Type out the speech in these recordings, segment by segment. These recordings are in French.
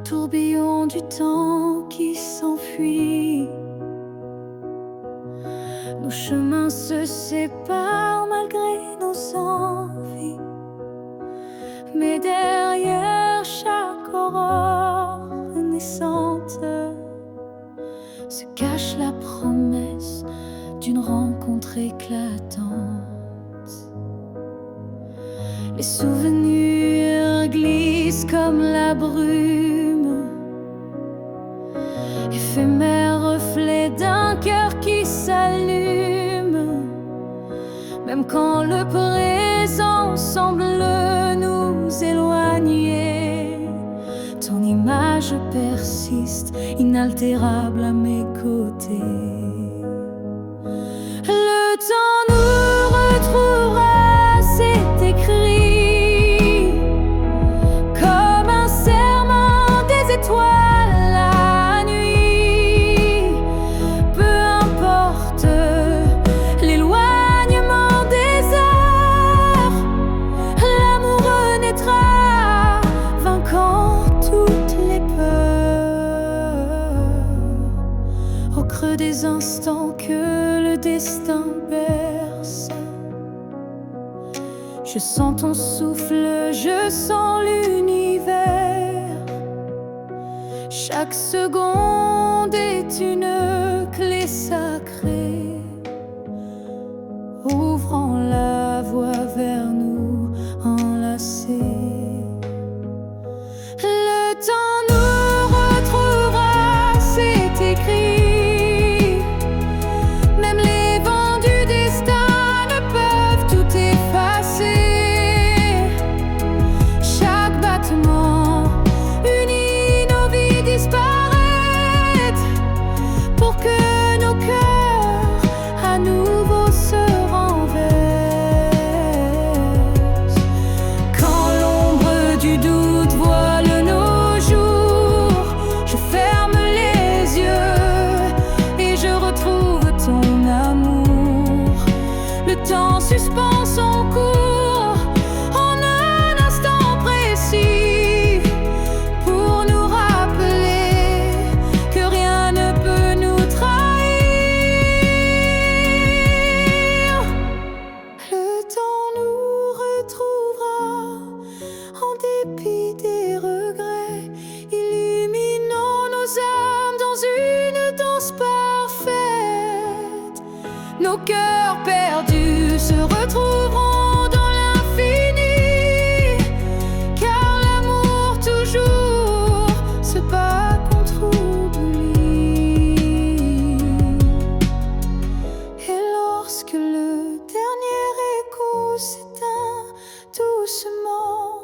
tourbillon du temps qui s'enfuit. Nos chemins se séparent malgré nos envies, mais derrière chaque aurore naissante se cache la promesse d'une rencontre éclatante. Les souvenirs glissent comme la brume, éphémère reflet d'un cœur qui s'allume. Même quand le présent semble nous éloigner, ton image persiste, inaltérable à mes côtés. Le temps nous retrouvera, c'est écrit, comme un serment des étoiles la nuit. Peu importe l'éloignement des heures, l'amour renaîtra, vainquant toutes les peurs. Au creux des instants que le destin berce, je sens ton souffle, je sens l'univers. Chaque seconde est une clé sacrée, ouvrant la voie vers nous enlacés. Le temps nous retrouvera, c'est écrit. Même les vents du destin ne peuvent tout effacer. Chaque battement unit nos vies disparaître, pour que nos cœurs à nouveau se renversent. Quand l'ombre du doute voile nos jours, je ferme les yeux et je retrouve ton amour. Le temps suspend son cours en un instant précis, pour nous rappeler que rien ne peut nous trahir. Le temps nous retrouvera en dépit des regrets, illuminant nos âmes dans une danse parfaite. Nos cœurs perdus se retrouveront dans l'infini, car l'amour toujours se bat contre oubli. Et lorsque le dernier écho s'éteint doucement,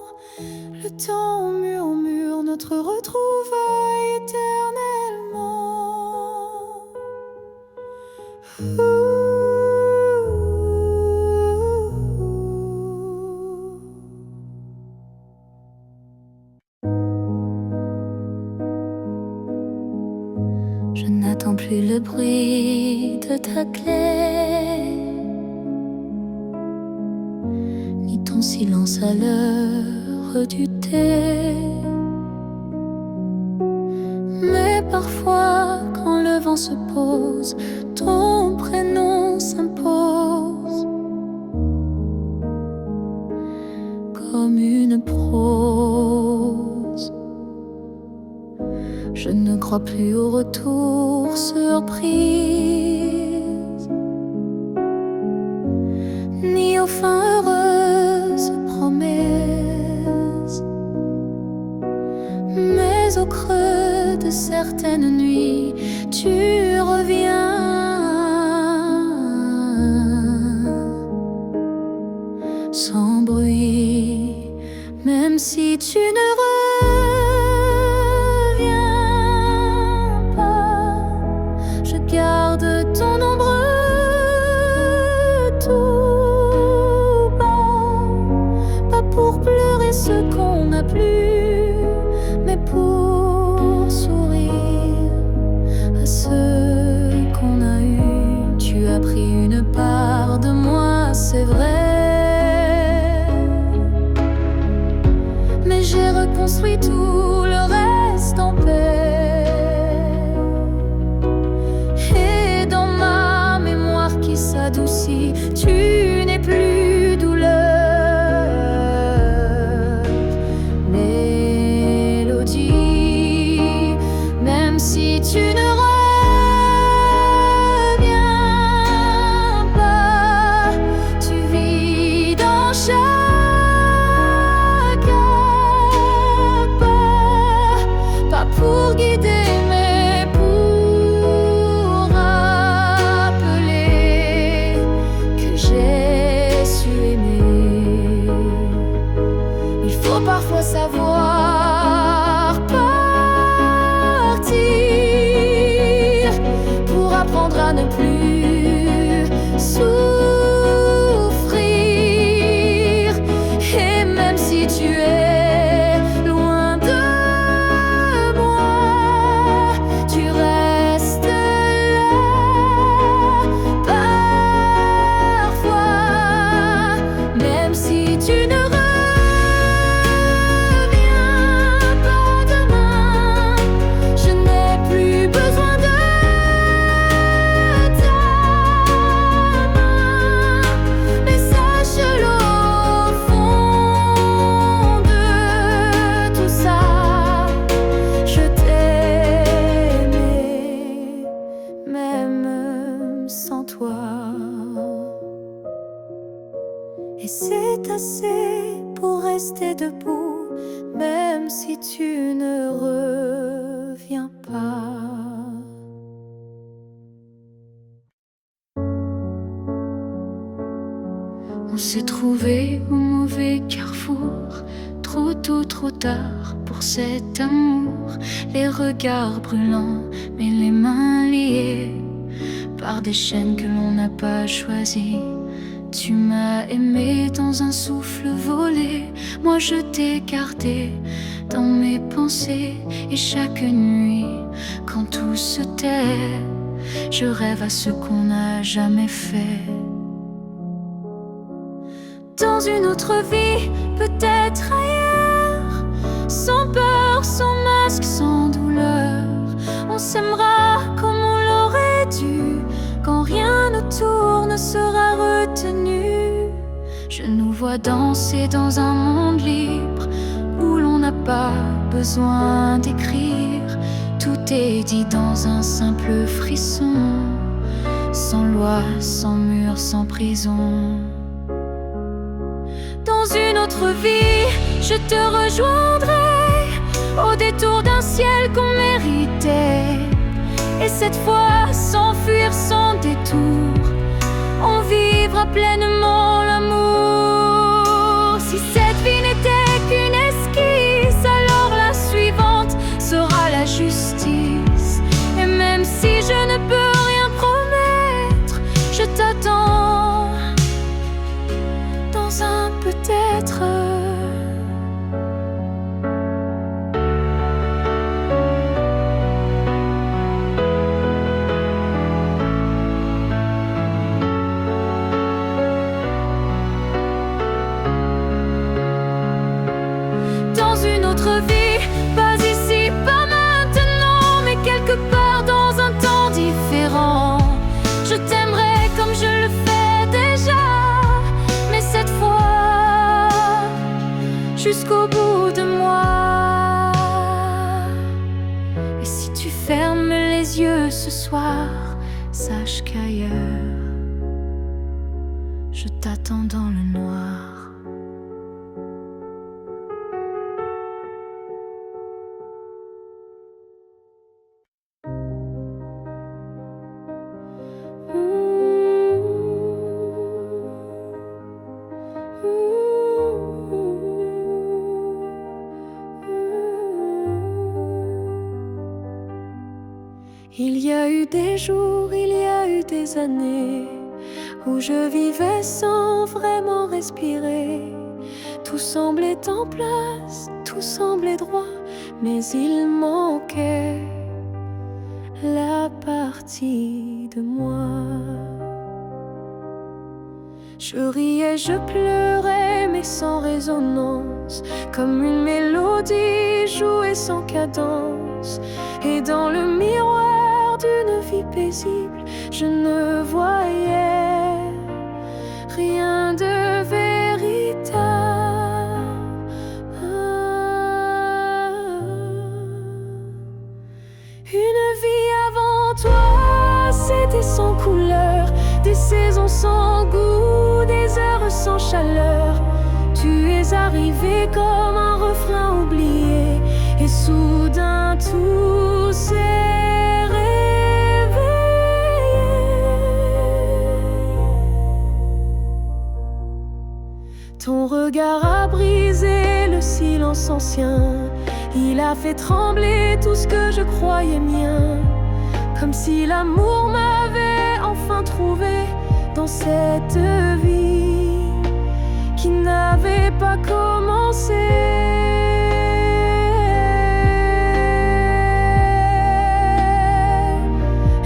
le temps murmure notre retrouvaille éternellement. Je n'attends plus le bruit de ta clé, ni ton silence à l'heure du thé. Mais parfois, quand le vent se pose, ton prénom s'impose comme une prose. Je ne crois plus au retour surprise, ni aux fins heureuses promesses, mais au creux de certaines nuits, tu reviens, sans bruit, même si tu ne reviens pas. Je garde ton ombre tout bas, pas pour pleurer ce qu'on n'a plus, mais pour sourire à ceux si tu ne reviens pas. Tu vis dans chaque pas pour guider, mais pour rappeler que j'ai su aimer. Il faut parfois savoir partir pour apprendre à ne plus souffrir. Et même si tu es loin de moi, tu restes là. Parfois, même si tu ne reviens pas demain, je n'ai plus besoin de ta main. Mais sache-le, au fond de tout ça, je t'aimais, même sans toi. Et c'est assez pour rester debout, même si tu ne reviens pas. On s'est trouvé au mauvais carrefour, trop tôt, trop tard pour cet amour. Les regards brûlants, mais les mains liées par des chaînes que l'on n'a pas choisies. Tu m'as aimé dans un souffle volé, moi je t'ai gardé dans mes pensées. Et chaque nuit, quand tout se tait, je rêve à ce qu'on n'a jamais fait. Dans une autre vie, peut-être ailleurs, sans peur, sans masque, sans douleur, on s'aimera comme on l'aurait dû, quand rien autour ne sera retenu. Je nous vois danser dans un monde libre, où l'on n'a pas besoin d'écrire. Tout est dit dans un simple frisson, sans loi, sans mur, sans prison. Dans une autre vie, je te rejoindrai au détour d'un ciel qu'on méritait. Et cette fois, sans fuir, sans détour, on vivra pleinement l'amour. Si cette vie n'était qu'une esquisse, alors la suivante sera la justice. Et même si je ne peux rien promettre, je t'attends dans un peut-être. Dans une autre vie, pas ici, pas maintenant, mais quelque part dans un temps différent. Je t'aimerai comme je le fais déjà, mais cette fois jusqu'au bout de moi. Et si tu fermes les yeux ce soir, sache qu'ailleurs je t'attends dans le noir. Il y a eu des jours, il y a eu des années où je vivais sans vraiment respirer. Tout semblait en place, tout semblait droit, mais il manquait la partie de moi. Je riais, je pleurais, mais sans résonance, comme une mélodie jouée sans cadence. Et dans le miroir d'une vie paisible, je ne voyais rien de véritable. Une vie avant toi, c'était sans couleur, des saisons sans goût, des heures sans chaleur. Tu es arrivé comme un refrain oublié, et soudain tout s'est réveillé. Ton regard a brisé le silence ancien, il a fait trembler tout ce que je croyais mien, comme si l'amour m'avait enfin trouvé dans cette vie qui n'avait pas commencé.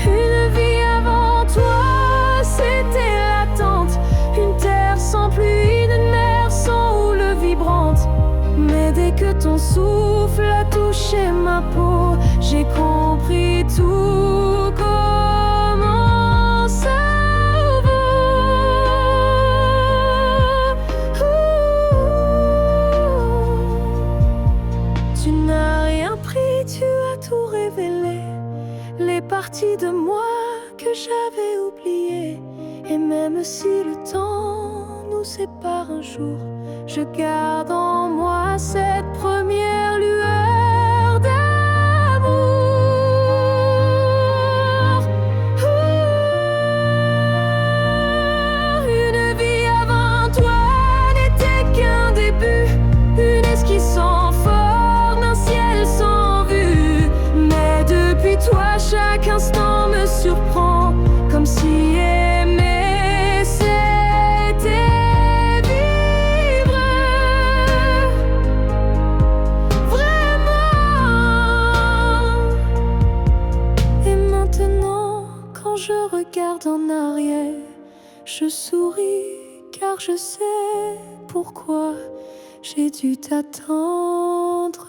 Une vie avant toi, c'était l'attente, une terre sans pluie, une mer sans houle vibrante. Mais dès que ton souffle a touché ma peau, j'ai compris tout comment ça vaut. Tu n'as rien pris, tu as tout révélé, les parties de moi que j'avais oubliées. Et même si le temps nous sépare un jour, je garde en moi cette première lueur d'amour. Une vie avant toi n'était qu'un début, une esquisse sans forme, un ciel sans vue. Mais depuis toi, chaque instant me surprend, comme si aimer c'était en arrière. Je souris car je sais pourquoi j'ai dû t'attendre.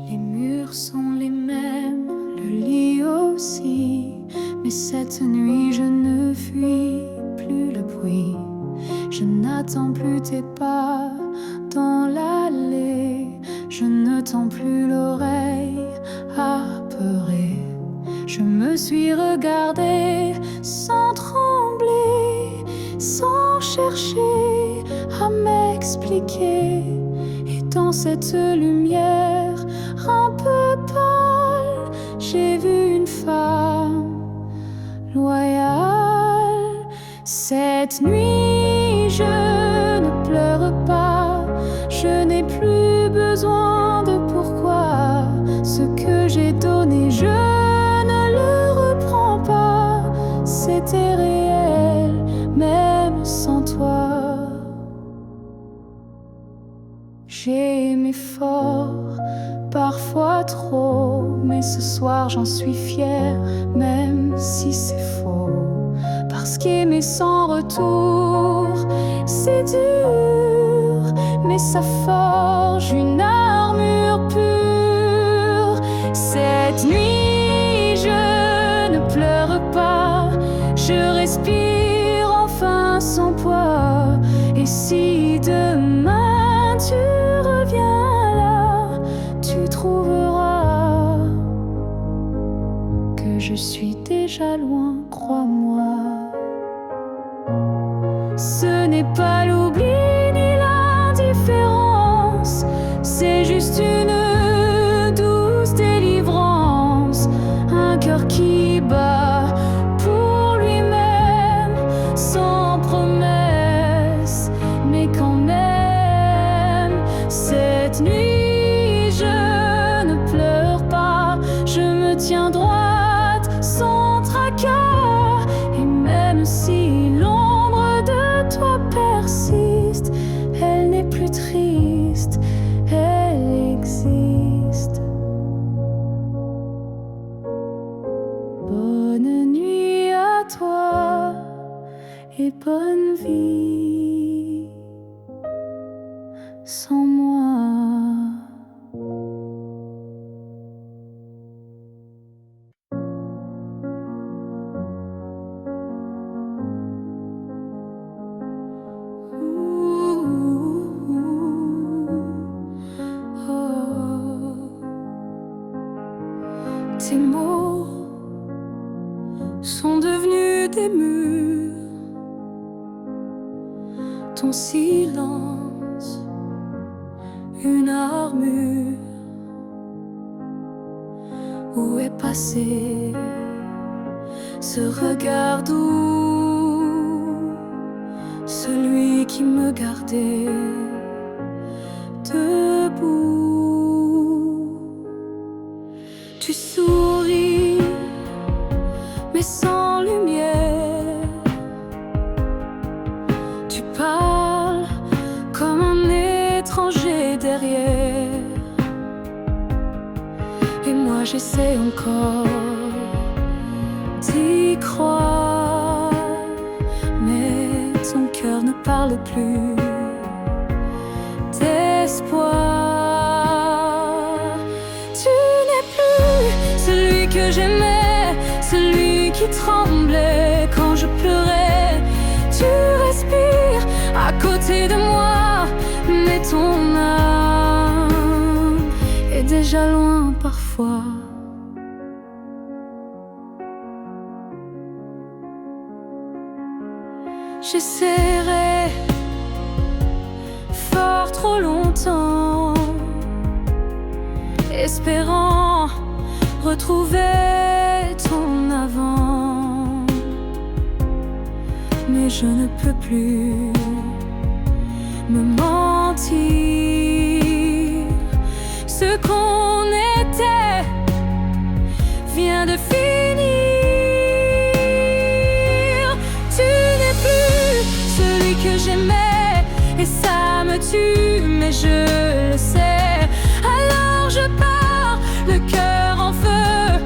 Les murs sont les mêmes, le lit aussi, mais cette nuit je ne fuis plus le bruit. Je n'attends plus tes pas dans l'allée, je ne tends plus l'oreille apeurée. Je me suis regardée sans trembler, sans chercher à m'expliquer. Et dans cette lumière un peu pâle, j'ai vu une femme loyale. Cette nuit, je ne pleure pas, je n'ai plus besoin de pourquoi. Ce que j'ai donné, je ne le reprends pas. C'était réel, même sans toi. J'ai aimé fort, parfois trop, mais ce soir j'en suis fière, même si c'est faux. Parce qu'aimer sans retour, c'est dur, mais ça forge une armure pure. Cette nuit, je ne pleure pas, je respire enfin sans poids. Et si demain tu reviens là, tu trouveras que je suis déjà loin, crois-moi. Ce n'est pas l'oubli ni l'indifférence, c'est juste une douce délivrance. Un cœur qui bat pour lui-même, sans promesse, mais quand même. Cette nuit, je ne pleure pas, je me tiens droite sans tracas. Et même si l'ombre de toi persiste, elle n'est plus triste, elle existe. Bonne nuit à toi et bonne vie sans moi. sont devenus des murs. Ton silence, une armure. Où est passé ce regard doux, celui qui me gardait debout? Tu souris, mais sans lumière. Tu parles comme un étranger derrière. Et moi j'essaie encore d'y croire, mais ton cœur ne parle plus d'espoir. Tu n'es plus celui que j'aimais, celui qui tremblait quand je pleurais. Tu respires à côté de moi, mais ton âme est déjà loin parfois. J'essaierai fort trop longtemps, espérant retrouver ton avant, mais je ne peux plus me mentir. Ce qu'on était vient de finir. Tu n'es plus celui que j'aimais, et ça me tue, mais je le sais. Alors je pars, le cœur en feu,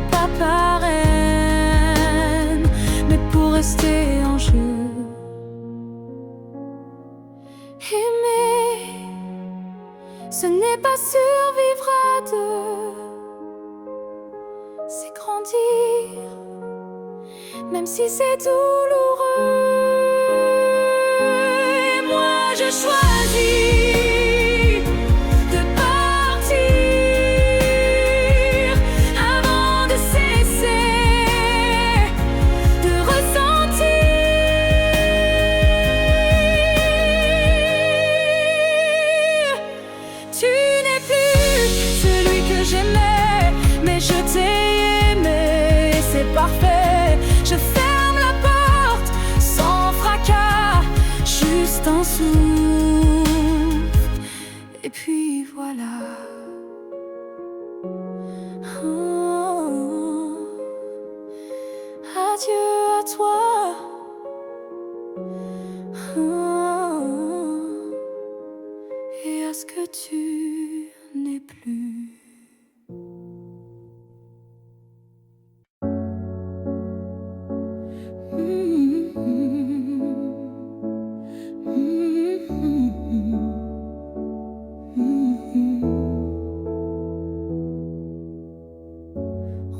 pas par haine, mais pour rester en jeu. Aimer, ce n'est pas survivre à deux, c'est grandir, même si c'est douloureux. Et moi je choisis de partir avant de cesser de ressentir. Tu n'es plus celui que j'aimais, mais je t'ai aimé, c'est parfait. Je ferme la porte sans fracas, juste un souffle, et puis voilà. Oh, adieu à toi. Oh, et à ce que tu n'es plus.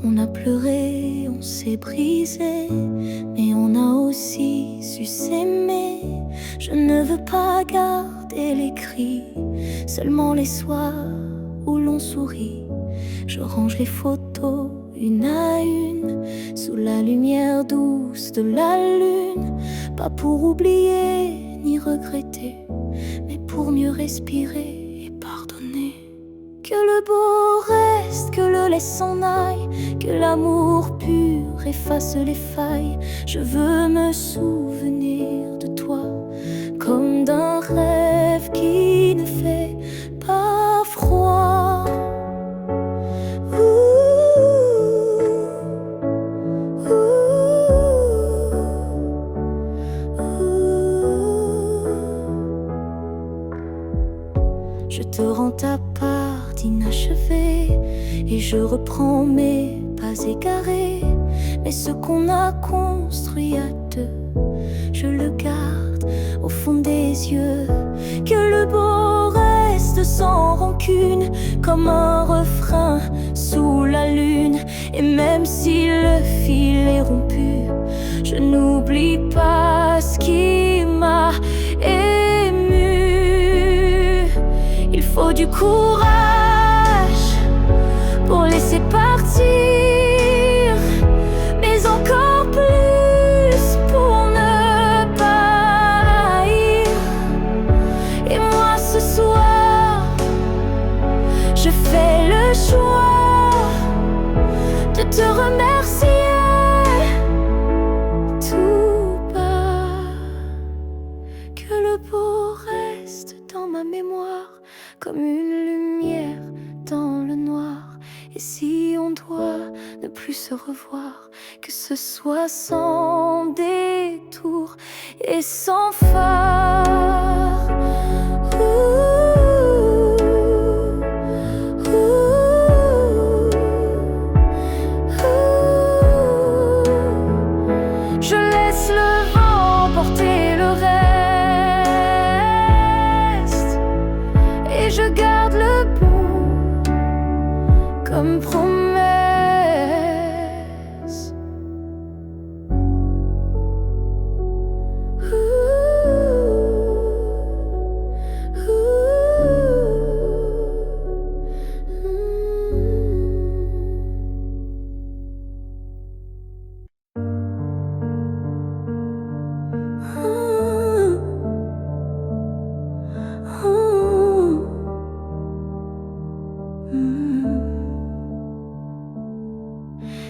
On a pleuré, on s'est brisé, mais on a aussi su s'aimer. Je ne veux pas garder les cris, seulement les soirs où l'on sourit. Je range les photos une à une, sous la lumière douce de la lune. Pas pour oublier ni regretter, mais pour mieux respirer et pardonner. Que le beau reste, que le laisse s'en aille, que l'amour pur efface les failles. Je veux me souvenir de toi comme d'un rêve qui ne fait pas froid. Je te rends ta part d'inachevé et je reprends mes pas égarés. Mais ce qu'on a construit à deux, je le garde au fond des yeux. Que le beau reste sans rancune, comme un refrain sous la lune. Et même si le fil est rompu, je n'oublie pas ce qui m'a ému. Il faut du courage pour laisser partir, mais encore revoir, que ce soit sans détour et sans phare. Je laisse le vent porter le reste et je garde le bon comme promesse.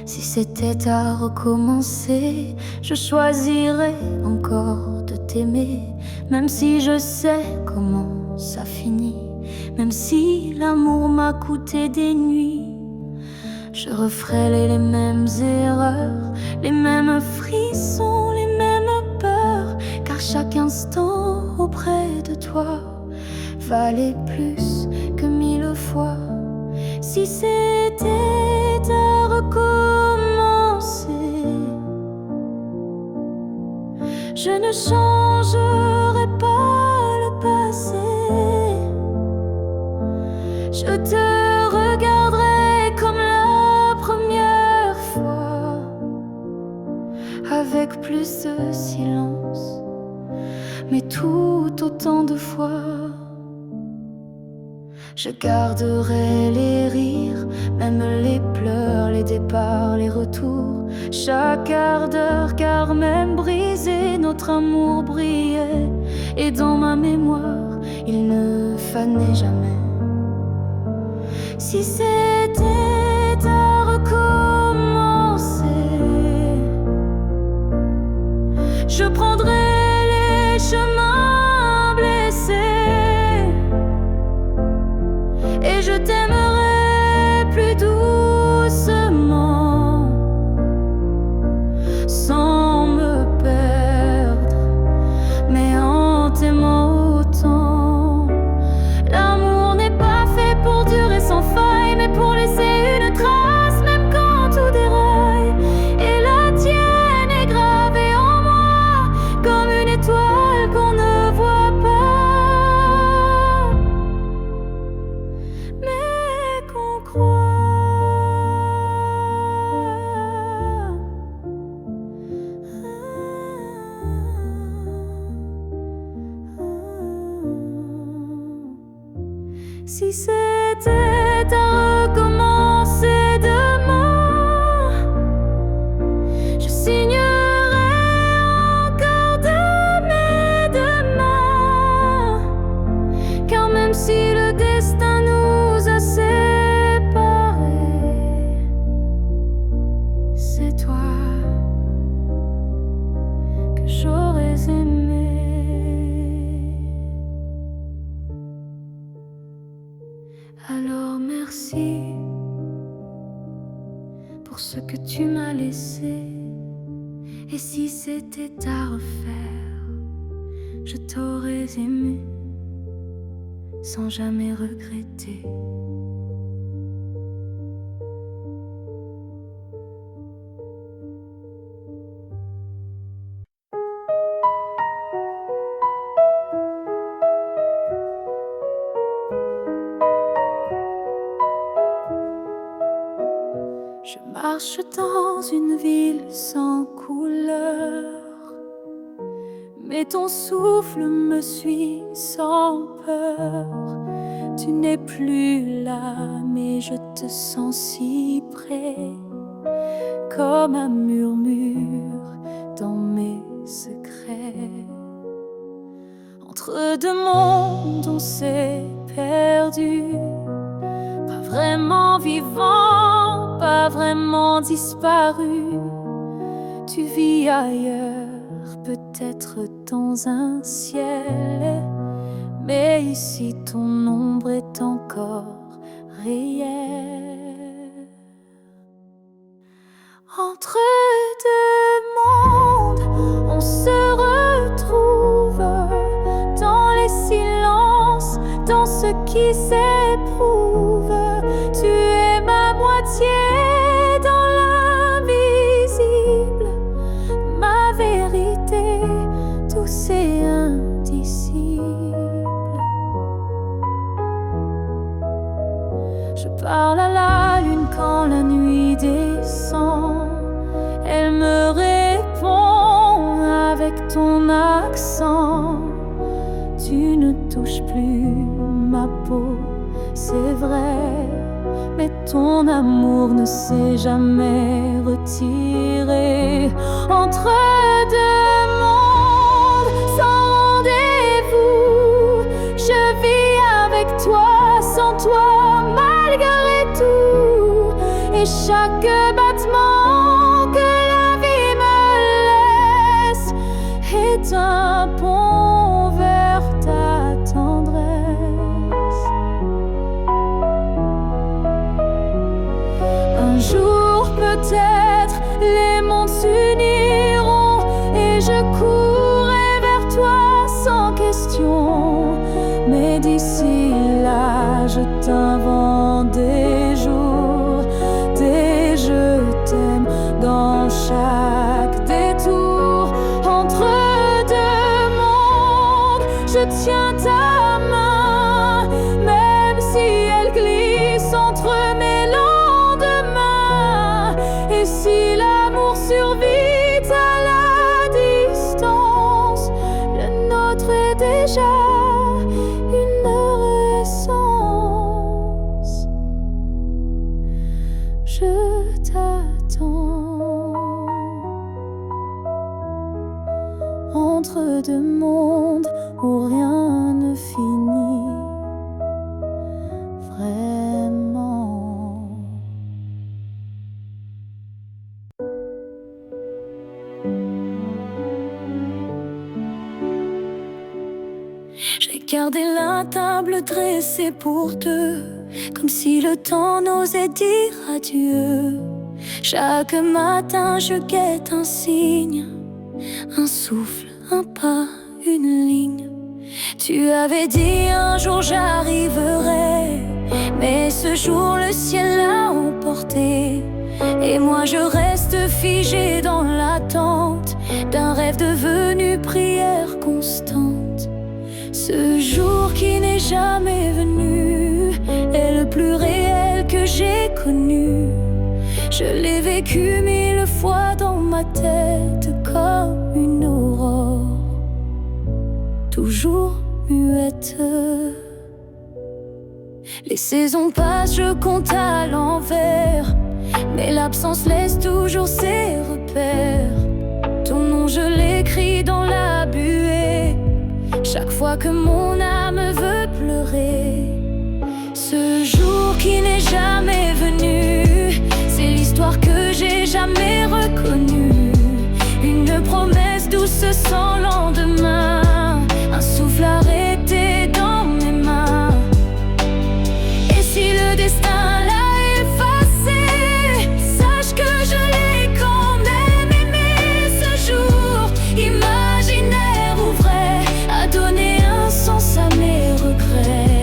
Si c'était à recommencer, je choisirais encore de t'aimer, même si je sais comment ça finit, même si l'amour m'a coûté des nuits. Je referais les mêmes erreurs, les mêmes frissons, les mêmes peurs, car chaque instant auprès de toi valait plus que 1000 fois. Si c'était à recommencer, je ne changerai pas le passé. Je te regarderai comme la première fois, avec plus de silence, mais tout autant de fois. Je garderai les rires, même les pleurs, les départs, les retours, chaque quart d'heure, car même brisé, notre amour brillait. Et dans ma mémoire, il ne fanait jamais. Si c'était à recommencer, je prendrais les chemins blessés et je t'aimerai plus doucement, sans me perdre, mais en t'aimant autant. L'amour n'est pas fait pour durer sans faille, mais pour laisser une trace, même quand tout déraille. Et la tienne est gravée en moi, comme une étoile qu'on ne voit pas, mais qu'on croit. Si c'était à recommencer demain, je signerais encore de mes deux mains, car même si le destin nous a séparés, c'est toi que j'aurais aimé. Alors merci pour ce que tu m'as laissé. Et si c'était à refaire, je t'aurais aimé sans jamais regretter. Je marche dans une ville sans couleur, mais ton souffle me suit sans peur. Tu n'es plus là, mais je te sens si près, comme un murmure dans mes secrets. Entre deux mondes on s'est perdu, pas vraiment vivant, pas vraiment disparu. Tu vis ailleurs, peut-être dans un ciel, mais ici ton ombre est encore réelle. Entre deux mondes, on se retrouve dans les silences, dans ce qui s'éprouve. Tu es ma moitié dans l'invisible, ma vérité douce et indicible. Je parle à la lune quand la nuit descend. Elle me répond avec ton accent. Tu ne touches plus ma peau, c'est vrai, mais ton amour ne s'est jamais retiré. Entre deux mondes sans rendez-vous, je vis avec toi, sans toi, malgré tout. Et chaque battement que la vie me laisse est un pont vers ta tendresse. Un jour peut-être les mondes s'uniront et je courrai vers toi sans question. Mais d'ici là, je t'invente des jours, des je t'aime dans chaque détour. Entre deux mondes, je tiens ta main, même si elle glisse entre mes lendemains. Et si l'amour survit à la distance, le nôtre est déjà une essence. Je t'attends entre deux mondes où rien ne finit vraiment. J'ai gardé la table dressée pour deux, comme si le temps n'osait dire adieu. Chaque matin je guette un signe, un souffle, un pas, une ligne. Tu avais dit un jour j'arriverai, mais ce jour le ciel l'a emporté. Et moi je reste figée dans l'attente d'un rêve devenu prière constante. Ce jour qui n'est jamais venu est le plus réel que j'ai connu. Je l'ai vécu 1000 fois dans ma tête comme une aurore, toujours muette. Les saisons passent, je compte à l'envers, mais l'absence laisse toujours ses repères. Ton nom je l'écris dans la buée, chaque fois que mon âme veut pleurer. Ce jour qui n'est jamais venu, c'est l'histoire que j'ai jamais reconnue. Une promesse douce sans lendemain, un souffle arrêté dans mes mains. Et si le destin l'a effacé, sache que je l'ai quand même aimé. Ce jour imaginaire ou vrai a donné un sens à mes regrets.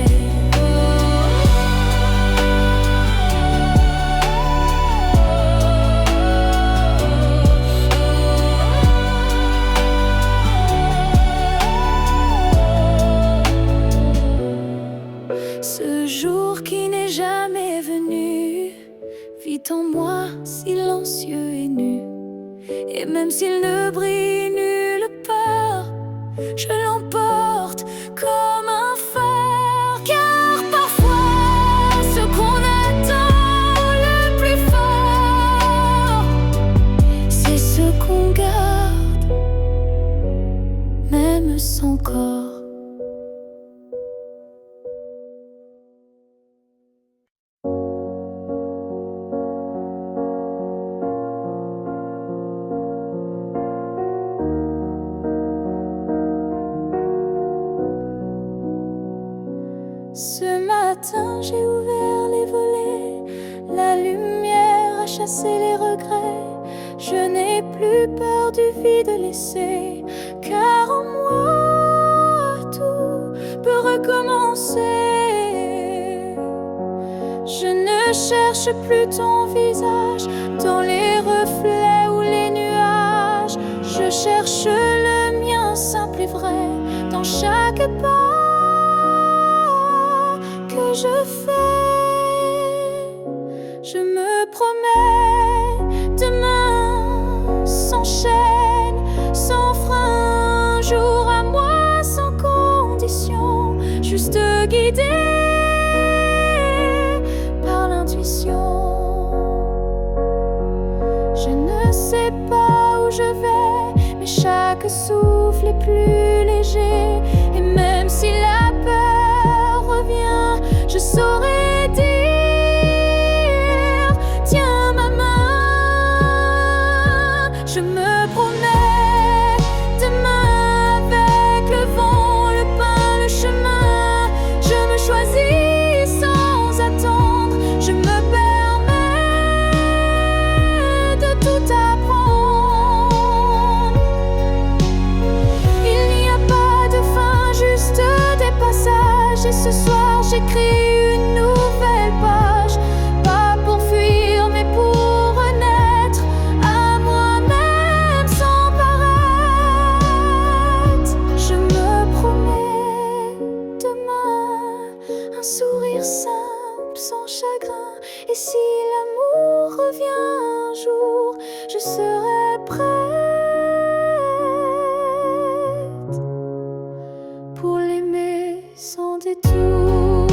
Ce jour qui n'est jamais venu vit en moi silencieux et nu. Et même s'il ne brille nulle part, je l'emporte comme un phare. Car parfois ce qu'on attend le plus fort, c'est ce qu'on garde, même sans corps. Ce matin j'ai ouvert les volets, la lumière a chassé les regrets. plus peur du vide laissé, car en moi tout peut recommencer. Je ne cherche plus ton visage dans les reflets ou les nuages. Je cherche le mien simple et vrai dans chaque pas que je fais. Je me promets, demain sans chaîne, sans frein, un jour à moi sans condition, juste guidé par l'intuition. Je ne sais pas où je vais, mais chaque souffle est plus léger. Et même si la peur revient, je saurai dire: tiens ma main. Je me promets, demain avec le vent, le pain, le chemin, je me choisis sans attendre. Je me permets de tout apprendre. Il n'y a pas de fin, juste des passages. Et ce soir j'écris une nouvelle page, pas pour fuir mais pour renaître à moi-même sans paraître. Je me promets, demain un sourire simple sans chagrin. Et si l'amour revient un jour, je serai prête pour l'aimer sans détour.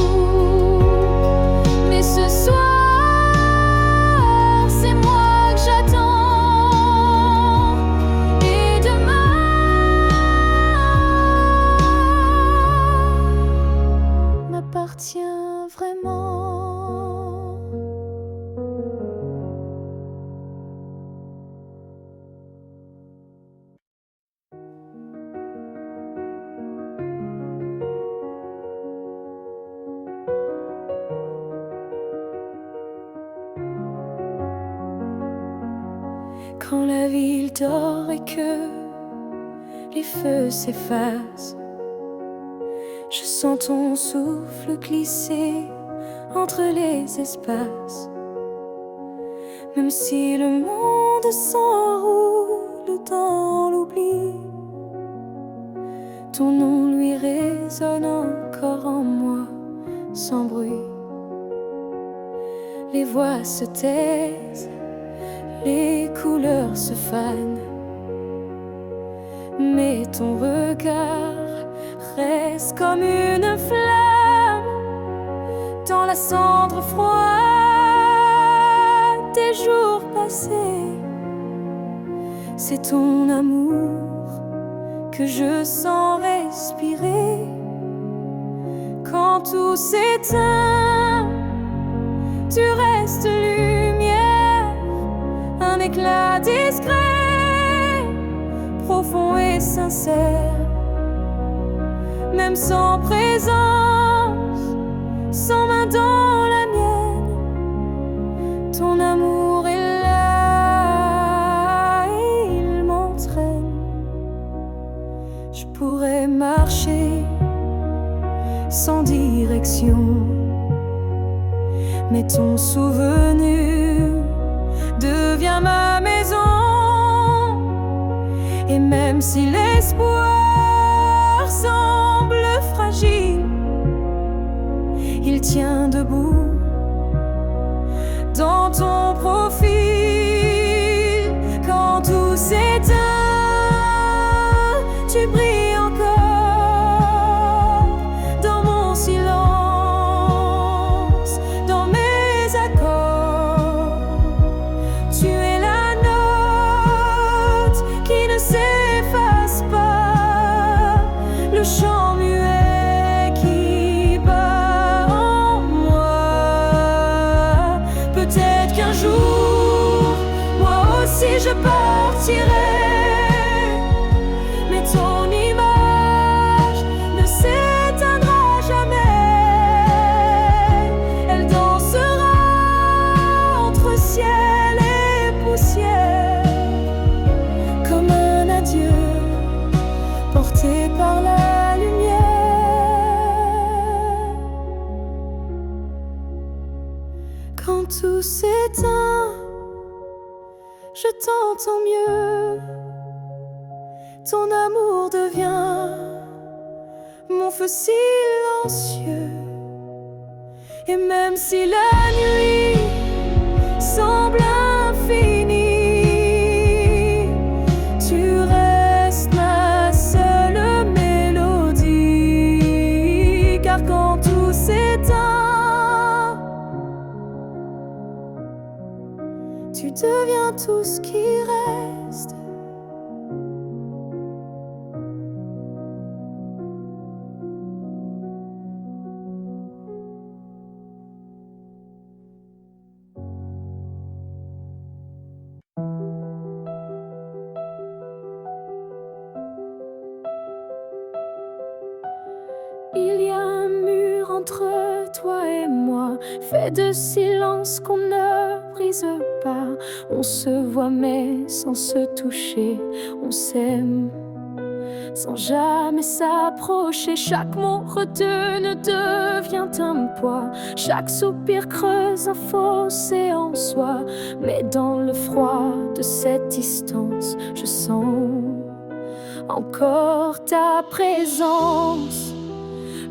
Mais ce soir, c'est moi que j'attends. Et demain m'appartient vraiment. Quand la ville dort et que les feux s'effacent, je sens ton souffle glisser entre les espaces. Même si le monde s'enroule dans l'oubli, ton nom lui résonne encore en moi sans bruit. Les voix se taisent, les couleurs se fanent, mais ton regard reste comme une flamme dans la cendre froide des jours passés. C'est ton amour que je sens respirer quand tout s'éteint. Tu restes lumière, un éclat discret, profond et sincère. Même sans présence, sans main dans la mienne, ton amour est là et il m'entraîne. Je pourrais marcher sans direction, mais ton souvenir devient ma maison. Et même si l'espoir semble fragile, il tient debout dans ton profil. Quand tout s'éteint, tu brilles encore dans mon silence, dans mes accords. Tu es la note qui ne s'efface pas, le chant muet qui bat en moi. Peut-être qu'un jour, moi aussi je partirai, mais ton image ne s'éteindra jamais. Elle dansera entre ciel et poussière. je t'entends mieux. Ton amour devient mon feu silencieux. Et même si la nuit semble infinie, tu restes ma seule mélodie. Car quand tout s'éteint, tu deviens tout ce qui reste. Il y a un mur entre toi et moi, fait de silence qu'on ne brise pas. On se voit mais sans se toucher, on s'aime sans jamais s'approcher. Chaque mot retenu devient un poids, chaque soupir creuse un fossé en soi. Mais dans le froid de cette distance, je sens encore ta présence.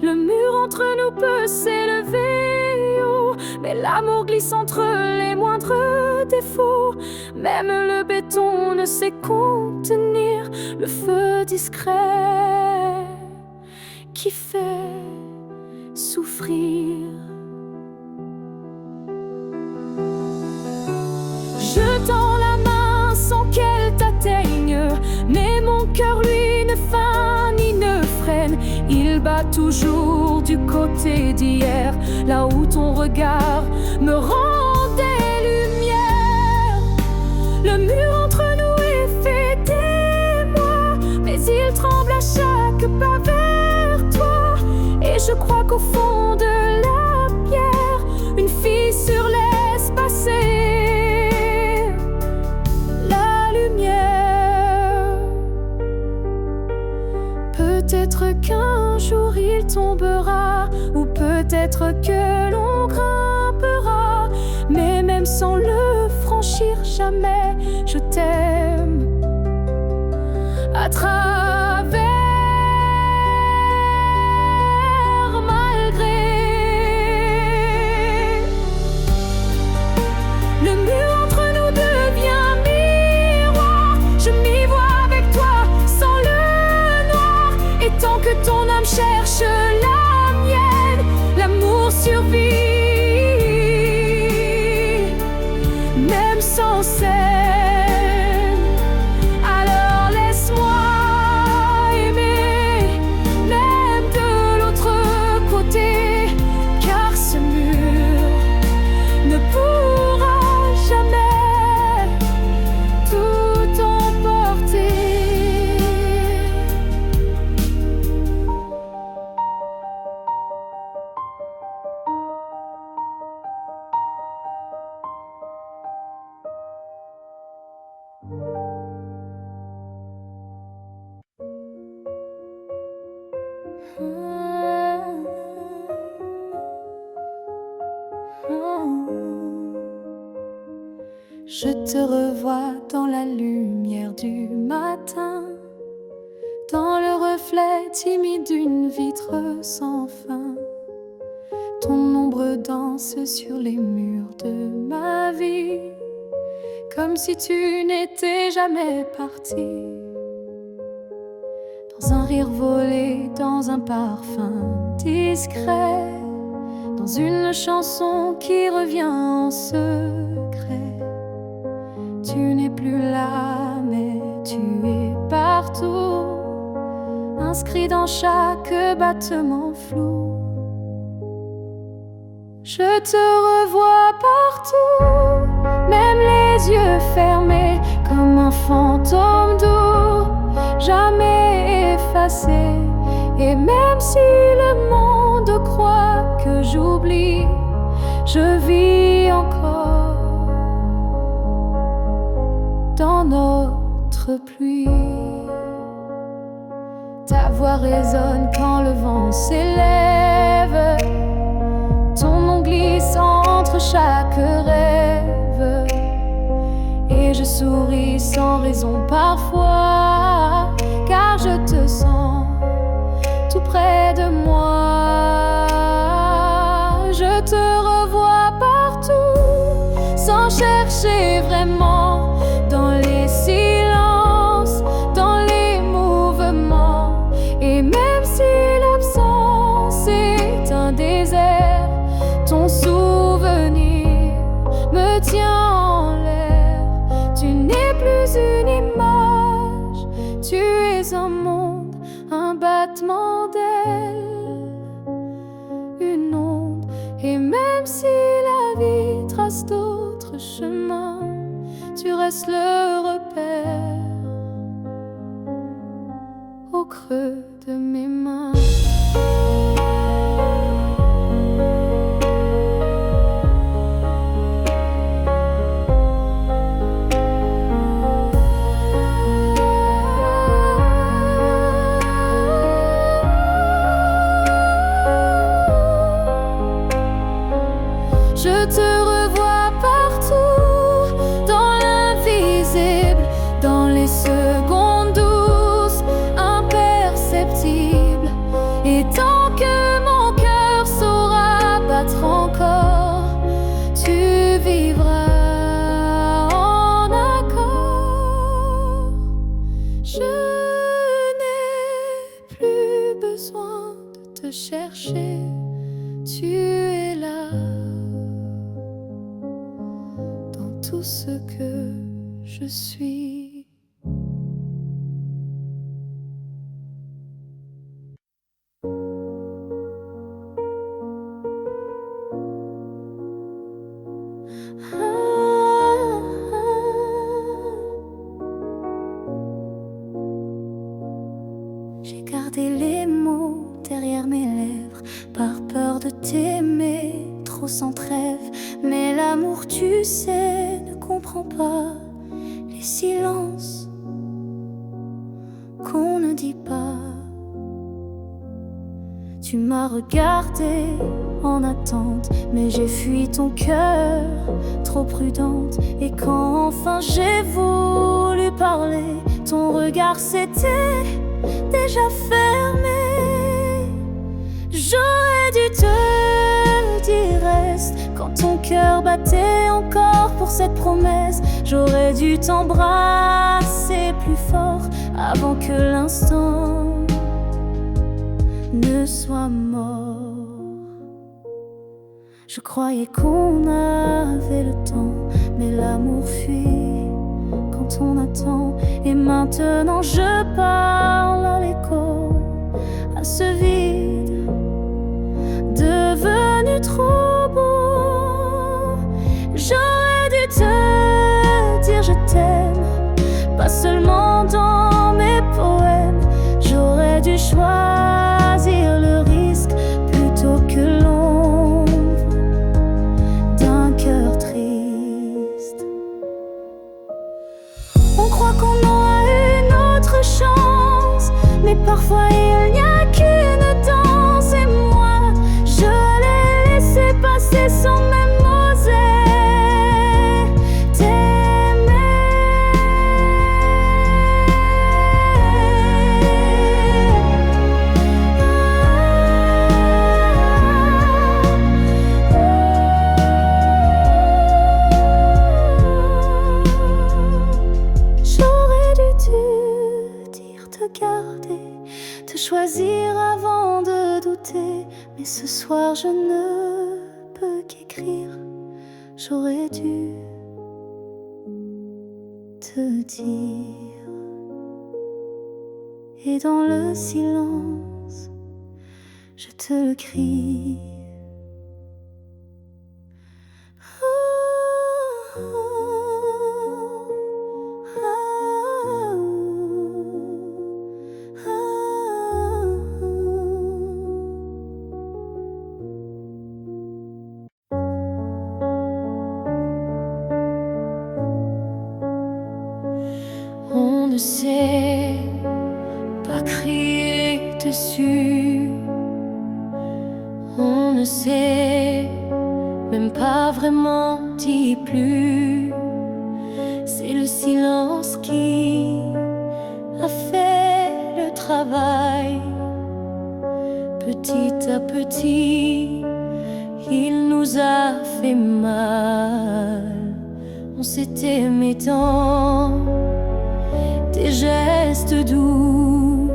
Le mur entre nous peut s'élever haut, mais l'amour glisse entre les moindres défauts. Même le béton ne sait contenir le feu discret qui fait souffrir. Je tends la main sans qu'elle t'atteigne, mais mon cœur lui ne feint ni ne freine. Il bat toujours du côté d'hier, là où ton regard me rend des lumières. Le mur entre nous est fait d'émoi, mais il tremble à chaque pas vers toi. Et je crois qu'au fond de la pierre, une fissure laisse passer la lumière. Peut-être qu'un jour il tombera, ou peut-être que l'on grimpera, mais même sans le franchir jamais, je t'aime à travers, malgré. Le mur entre nous devient miroir, je m'y vois avec toi sans le noir. Et tant que ton âme cherche la mienne, l'amour survit, même sans scène. Alors laisse-moi aimer, même de l'autre côté, car ce mur ne pourra jamais tout emporter. Je te revois dans la lumière du matin, dans le reflet timide d'une vitre sans fin. Ton ombre danse sur les murs de ma vie, comme si tu n'étais jamais parti. Dans un rire volé, dans un parfum discret, dans une chanson qui revient en secret. Tu n'es plus là, mais tu es partout, inscrit dans chaque battement flou. Je te revois partout, même les yeux fermés, comme un fantôme doux, jamais effacé. Et même si le monde croit que j'oublie, je vis encore dans notre pluie. Ta voix résonne quand le vent s'élève, ton nom glisse entre chaque rêve, et je souris sans raison parfois, car je te sens tout près de moi. Je te revois partout, sans chercher vraiment, dans les silences, dans les mouvements. Et même si l'absence est un désert, ton souvenir me tient en l'air. Tu n'es plus une image, tu es un monde, un battement d'ailes, une onde. Et même si la vie trace d'autres chemins, tu restes le repère au creux de mes mains. Je te revois partout, dans l'invisible, dans les secondes douces, imperceptibles. Et tant que mon cœur saura battre encore, tu vivras en accord. Je n'ai plus besoin de te chercher, tu es là. Tout ce que je suis. J'ai gardé les mots derrière mes lèvres, par peur de t'aimer trop sans trêve. Mais l'amour, tu sais, ne comprend pas les silences qu'on ne dit pas. Tu m'as regardé en attente, mais j'ai fui ton cœur, trop prudente. Et quand enfin j'ai voulu parler, ton regard s'était déjà fermé. J'aurais dû te dire reste, quand ton cœur battait encore pour cette promesse. J'aurais dû t'embrasser plus fort avant que l'instant ne soit mort. Je croyais qu'on avait le temps, mais l'amour fuit quand on attend. Et maintenant je parle à l'écho, à ce vide devenu trop beau. J'aurais dû te dire je t'aime, pas seulement dans mes poèmes. J'aurais dû choisir le risque plutôt que l'ombre d'un cœur triste. On croit qu'on aura une autre chance, mais parfois il n'y a qu'une danse. Et moi, je l'ai laissé passer sans même oser t'aimer. J'aurais dû te dire de garder, te choisir avant de douter. Mais ce soir je ne peux qu'écrire. J'aurais dû te dire. Et dans le silence, je te le crie. On ne sait pas crier dessus, on ne sait même pas vraiment dit plus. C'est le silence qui a fait le travail. Petit à petit, il nous a fait mal. On s'est aimé dans des gestes doux,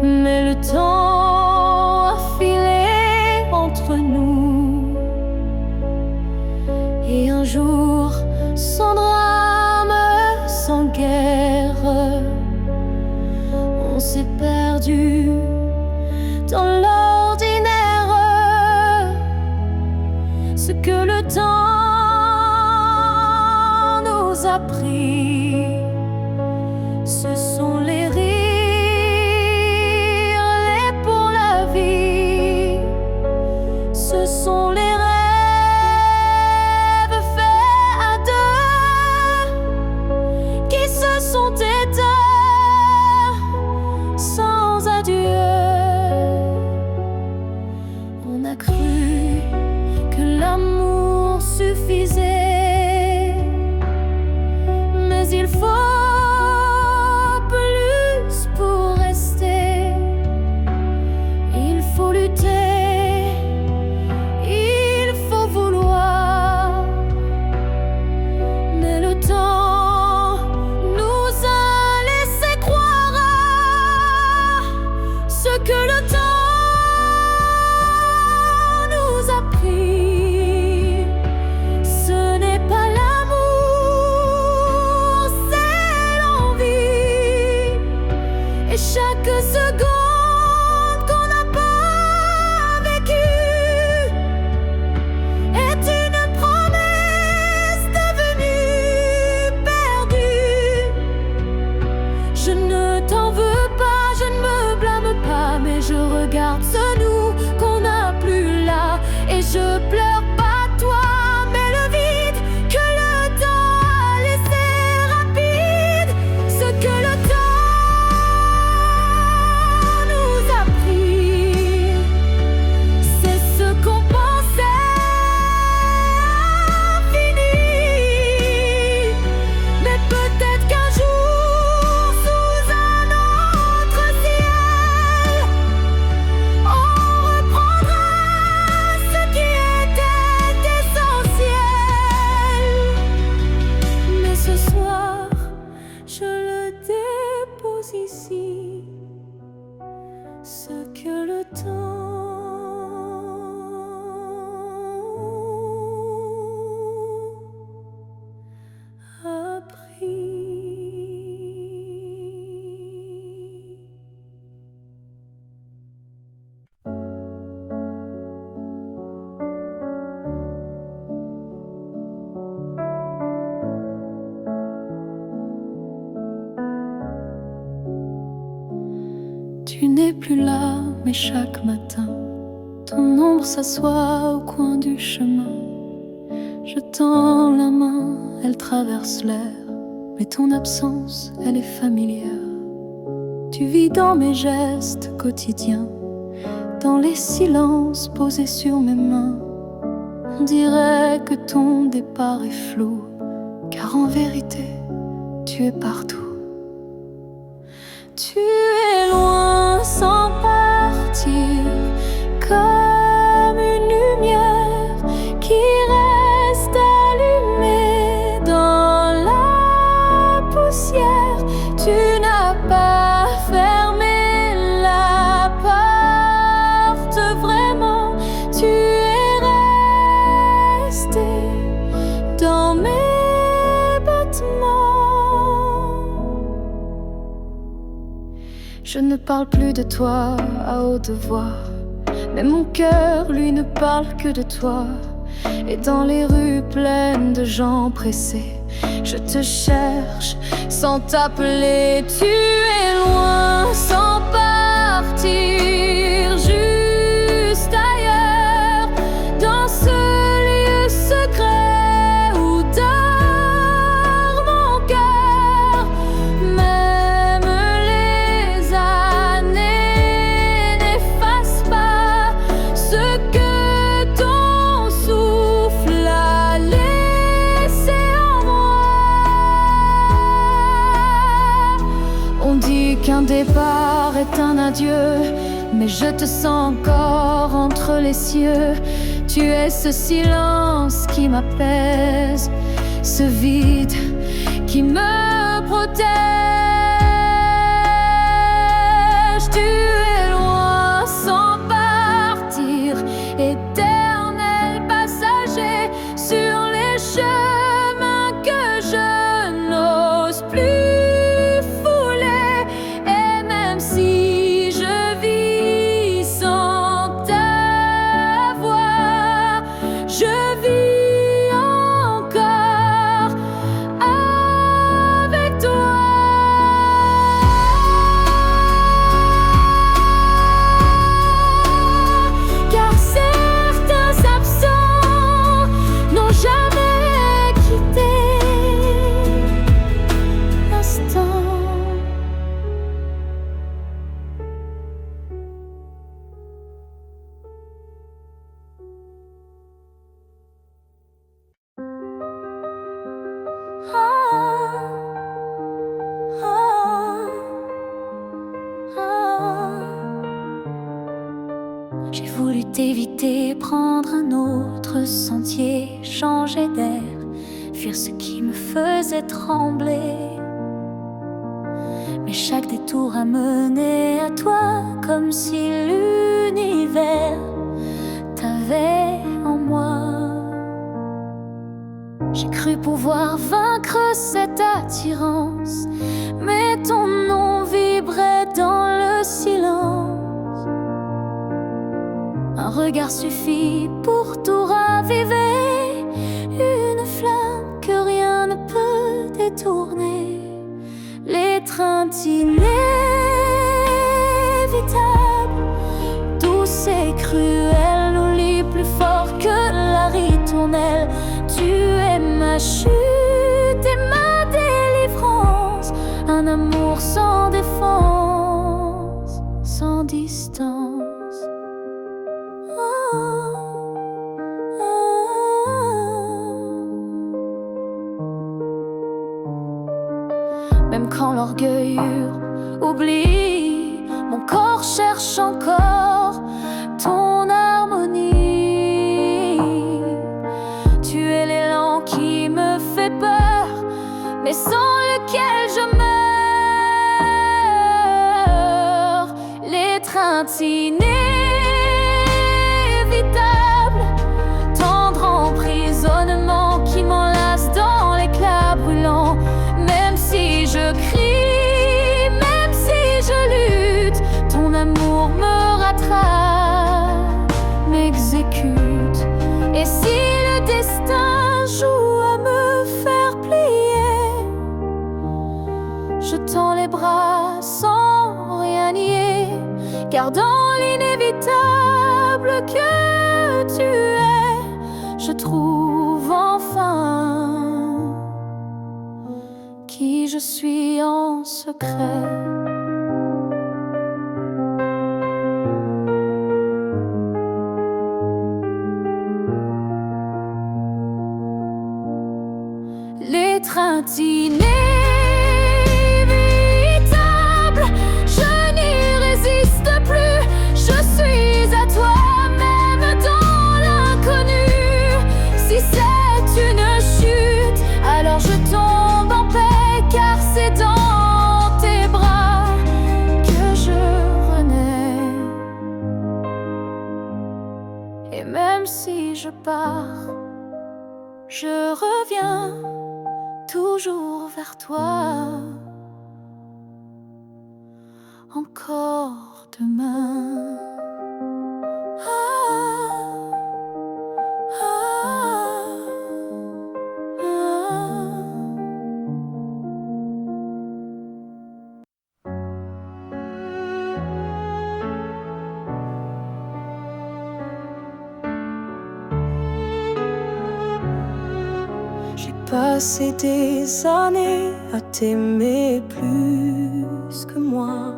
mais le temps a filé entre nous. Et un jour, sans drame, sans guerre, on s'est perdu dans l'ordinaire. Ce que le temps nous a pris, ce sont les rires, les pour la vie. Ce sont les rêves faits à deux qui se sont éteints sans adieu. On a cru que l'amour suffisait, mais il faut plus pour rester. Il faut lutter, il faut vouloir, mais le temps nous a laissé croire ce que le temps nous a pris. Ce n'est pas l'amour, c'est l'envie. Et chaque seconde qu'on n'a pas vécue est une promesse devenue perdue. Je ne t'en veux pas, je ne me blâme pas, mais je regarde ce nous qu'on n'a plus là. Et je pleure pas toi, mais le vide que le temps a laissé rapide. Ce que le temps nous a pris, c'est ce qu'on pensait infini. Mais peut-être qu'un jour, sous un autre ciel, on reprendra ce qui était essentiel. Mais ce soir, je le dépose ici, ce que le temps a pris. Tu n'es plus là, mais chaque matin, ton ombre s'assoit au coin du chemin. Je tends la main, elle traverse l'air, mais ton absence, elle est familière. Tu vis dans mes gestes quotidiens, dans les silences posés sur mes mains. On dirait que ton départ est flou, car en vérité, tu es partout. Tu es loin sans partir, comme une lumière qui reste allumée dans la poussière. Tu n'as pas fermé la porte vraiment, tu es resté dans mes battements. Je ne parle plus de toi à haute voix, mais mon cœur, lui, ne parle que de toi. Et dans les rues pleines de gens pressés, je te cherche sans t'appeler. Tu es loin sans partir, juste ailleurs, dans ce lieu secret où dort mon cœur. Même les années n'effacent pas ce que ton souffle a laissé en moi. départ est un adieu, mais je te sens encore entre les cieux. Tu es ce silence qui m'apaise, ce vide qui me protège. Tu es loin sans partir, éternel passager sur les chemins que je n'ose plus fouler. Et même si je vis sans ta voix, je vis encore avec toi. Car certains absents n'ont jamais quitté l'instant. J'ai voulu t'éviter, prendre un autre sentier, changer d'air, fuir ce qui me faisait trembler. Mais chaque détour a mené à toi, comme si l'univers t'avait en moi. J'ai cru pouvoir vaincre cette attirance, mais ton nom vibrait dans le silence. Un regard suffit pour tout raviver, une flamme que rien ne peut détourner. L'étreinte inévitable, douce et cruelle, nous lie plus fort que la ritournelle. Tu es ma chute et ma délivrance, un amour sans défense, sans distance. Même quand l'orgueil oublie, mon corps cherche encore ton harmonie. Tu es l'élan qui me fait peur, mais sans lequel je meurs. L'étreinte inévitable, tendre emprisonnement qui m'enlace dans l'éclat brûlant. Même si je crie, même si je lutte, ton amour me rattrape, m'exécute. Et si le destin joue à me faire plier, je tends les bras sans rien nier, car dans l'inévitable que tu es, je trouve enfin qui je suis en secret. L'étreinte inévitable, je n'y résiste plus. Je suis à toi, même dans l'inconnu. Si c'est une chute, alors je tombe en paix, car c'est dans tes bras que je renais. Et même si je pars, je reviens toujours vers toi, encore demain. J'ai passé des années à t'aimer plus que moi,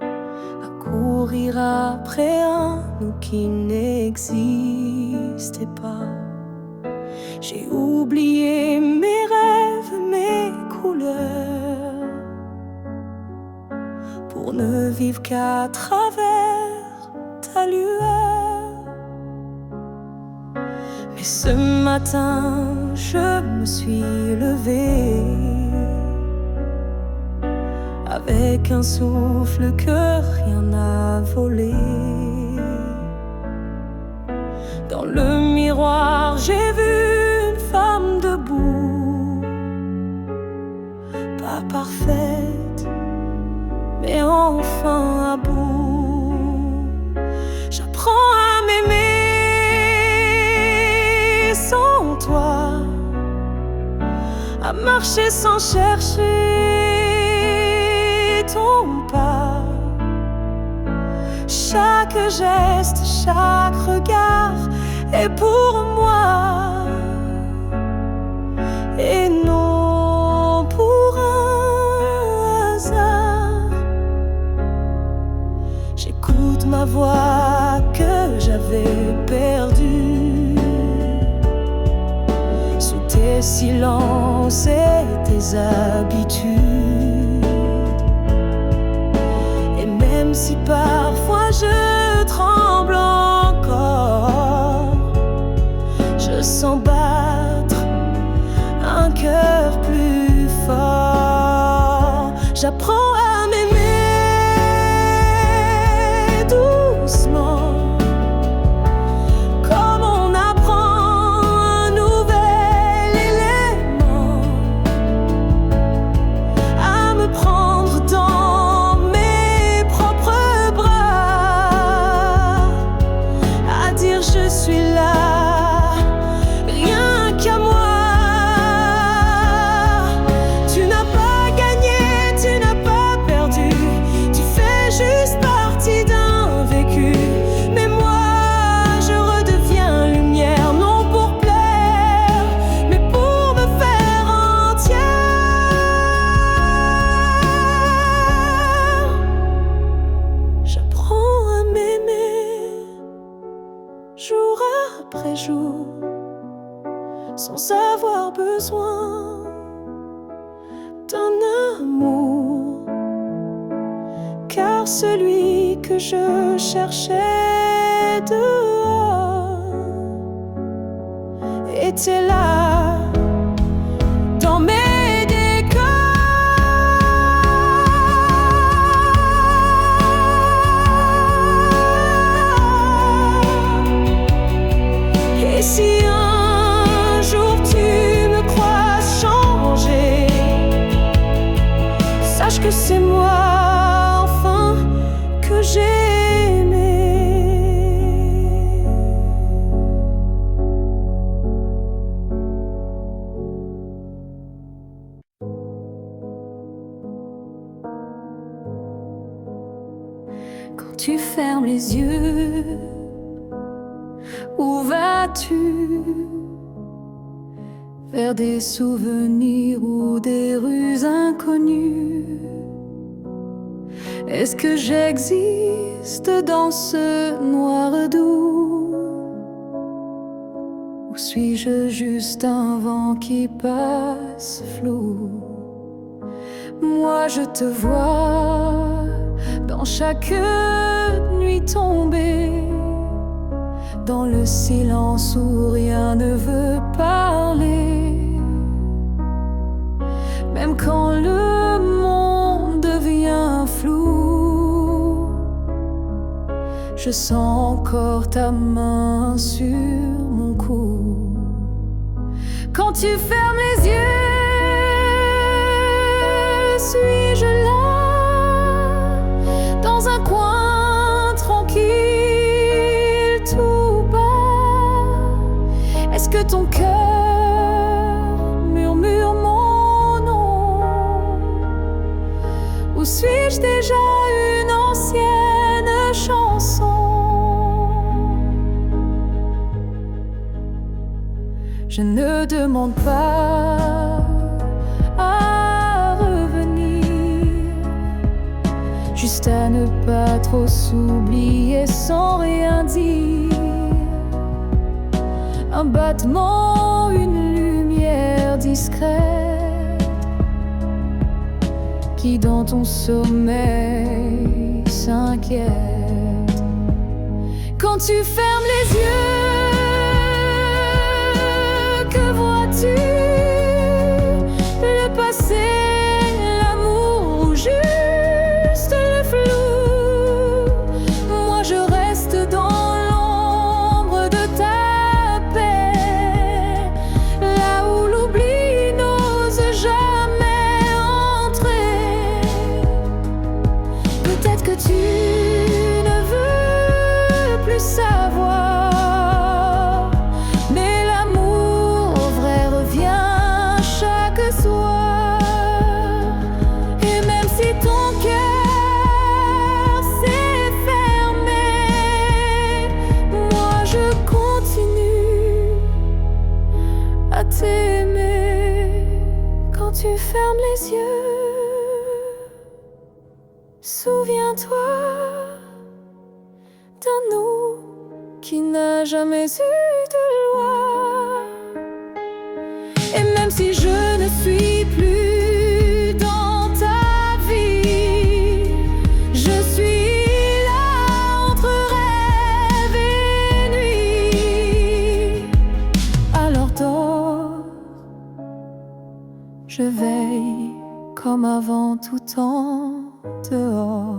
à courir après un nous qui n'existait pas. J'ai oublié mes rêves, mes couleurs, pour pour ne vivre qu'à travers ta lueur. Mais ce matin, je me suis levée avec un souffle que rien n'a volé. Dans le miroir, j'ai vu une femme debout, pas parfaite, mais enfin à bout. J'apprends à m'aimer sans toi, à marcher sans chercher ton pas. Chaque geste, chaque regard est pour moi, et non pour un hasard. J'écoute ma voix que j'avais perdue sous tes silences et tes habitudes. Et même si parfois je tremble encore, je sens battre un cœur plus fort. J'apprends à m'aimer doucement, comme on apprend un nouvel élément, à me prendre dans mes propres bras, à dire je suis là. Jour après jour, sans avoir besoin d'un amour, car celui que je cherchais dehors était là dans mes si un jour tu me crois changer, sache que c'est moi enfin que j'ai aimé. Quand tu fermes les yeux, où vas-tu? Vers des souvenirs ou des rues inconnues? Est-ce que j'existe dans ce noir doux? Ou suis-je juste un vent qui passe flou? Moi je te vois dans chaque nuit tombée, dans le silence où rien ne veut parler. Même quand le monde devient flou, je sens encore ta main sur mon cou. Quand tu fermes les yeux, suis-je là, dans un coin tranquille, tout bas? Est-ce que ton cœur murmure mon nom? Ou suis-je déjà une ancienne chanson? Je ne demande pas à revenir, juste à ne pas trop s'oublier sans rien dire. Un battement, une lumière discrète qui dans ton sommeil s'inquiète. Quand tu fermes les yeux, que vois-tu? Le passé, l'amour ou juste le flou? Moi je reste dans l'ombre de ta paix, là où l'oubli n'ose jamais entrer. Peut-être que tu ne veux plus savoir, mais l'amour vrai revient chaque soir. Et même si ton cœur s'est fermé, moi je continue à t'aimer. Quand tu fermes les yeux, souviens-toi d'un nous qui n'a jamais eu de loi. Et même si je ne suis plus dans ta vie, je suis là entre rêve et nuit. Alors dors, je veille comme avant tout temps dehors.